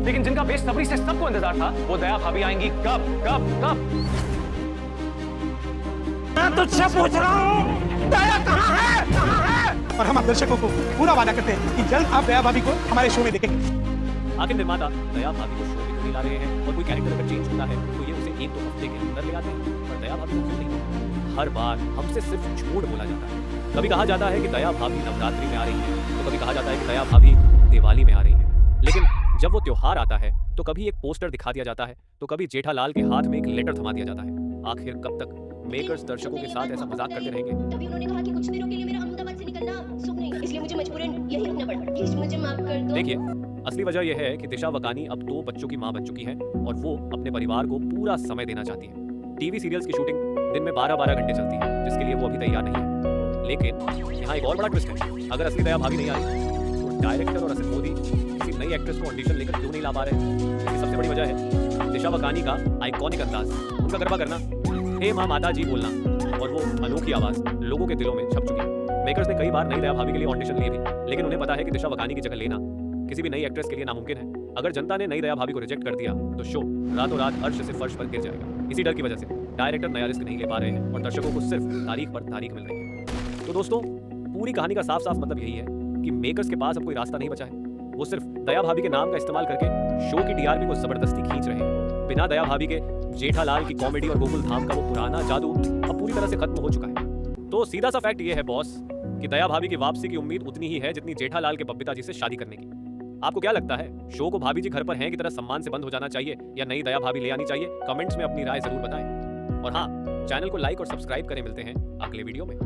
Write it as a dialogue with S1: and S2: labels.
S1: लेकिन जिनका बेसब्री से सबको इंतजार था वो दया भाभी आएंगी कब कब कब।
S2: मैं तुझसे पूछ रहा हूँ दया कहाँ है, कहाँ है?
S3: और हम आप दर्शकों को पूरा वादा करते हैं कि जल्द आप दया भाभी को हमारे शो में देखेंगे।
S1: आखिर निर्माता दया भाभी को शो में क्यों नहीं ला रहे हैं, और कोई कैरेक्टर अगर चेंज होता है तो ये उसे 1-2 हफ्ते के अंदर ले आते हैं, पर दया भाभी को क्यों नहीं? हर बार हमसे सिर्फ झूठ बोला जाता है। कभी कहा जाता है कि दया भाभी नवरात्रि में आ रही है, तो कभी कहा जाता है कि दया भाभी दिवाली में आ रही है, लेकिन जब वो त्योहार आता है तो कभी एक पोस्टर दिखा दिया जाता है, तो कभी जेठालाल के हाथ में एक लेटर थमा दिया जाता है। आखिर कब तक मेकर्स दर्शकों के साथ ऐसा मजाक करते रहेंगे?
S4: तभी उन्होंने कहा कि कुछ दिनों के लिए मेरा अहमदाबाद से निकलना सुख नहीं, इसलिए मुझे मजबूरन यहीं रुकना पड़ा। प्लीज मुझे माफ कर दो।
S1: देखिए, असली वजह यह है कि दिशा वकानी अब 2 बच्चों की मां बन चुकी है और वो अपने परिवार को पूरा समय देना चाहती है। टीवी सीरियल्स की शूटिंग दिन में 12-12 घंटे चलती है, जिसके लिए वो अभी तैयार नहीं है। लेकिन यहाँ एक और बड़ा ट्विस्ट है, अगर असली दया भाभी नहीं आई तो डायरेक्टर और असित मोदी किसी नई एक्ट्रेस को ऑडिशन लेकर क्यों नहीं ला पा रहे? इसकी सबसे बड़ी वजह है दिशा वकानी का आइकॉनिक अंदाज, उनका गरबा करना, हे माँ माता जी बोलना, और वो अनोखी आवाज लोगों के दिलों में छप चुकी है। मेकर्स ने कई बार नई दया भाभी के लिए ऑडिशन लिए भी, लेकिन उन्हें पता है कि दिशा वकानी की जगह लेना किसी भी नई एक्ट्रेस के लिए नामुमकिन है। अगर जनता ने नई दया भाभी को रिजेक्ट कर दिया तो शो रातों रात अर्श से फर्श पर गिर जाएगा। इसी डर की वजह से डायरेक्टर नया रिस्क नहीं ले पा रहे हैं और दर्शकों को सिर्फ तारीख पर तारीख मिल रही है। तो दोस्तों, पूरी कहानी का साफ साफ मतलब यही है कि मेकर्स के पास अब कोई रास्ता नहीं बचा है। वो सिर्फ दया भाभी के नाम का इस्तेमाल करके शो की टीआरपी को जबरदस्ती खींच रहे हैं। बिना दया भाभी के जेठालाल की कॉमेडी और गोकुल धाम का वो पुराना जादू अब पूरी तरह से खत्म हो चुका है। तो सीधा सा फैक्ट ये है बॉस कि दया भाभी की वापसी की उम्मीद उतनी ही है जितनी जेठालाल के बब्बिता जी से शादी करने की। आपको क्या लगता है, शो को भाभी जी घर पर हैं की तरह सम्मान से बंद हो जाना चाहिए या नई दया भाभी ले आनी चाहिए? कमेंट्स में अपनी राय जरूर बताएं। और हाँ, चैनल को लाइक और सब्सक्राइब करें। मिलते हैं अगले वीडियो में।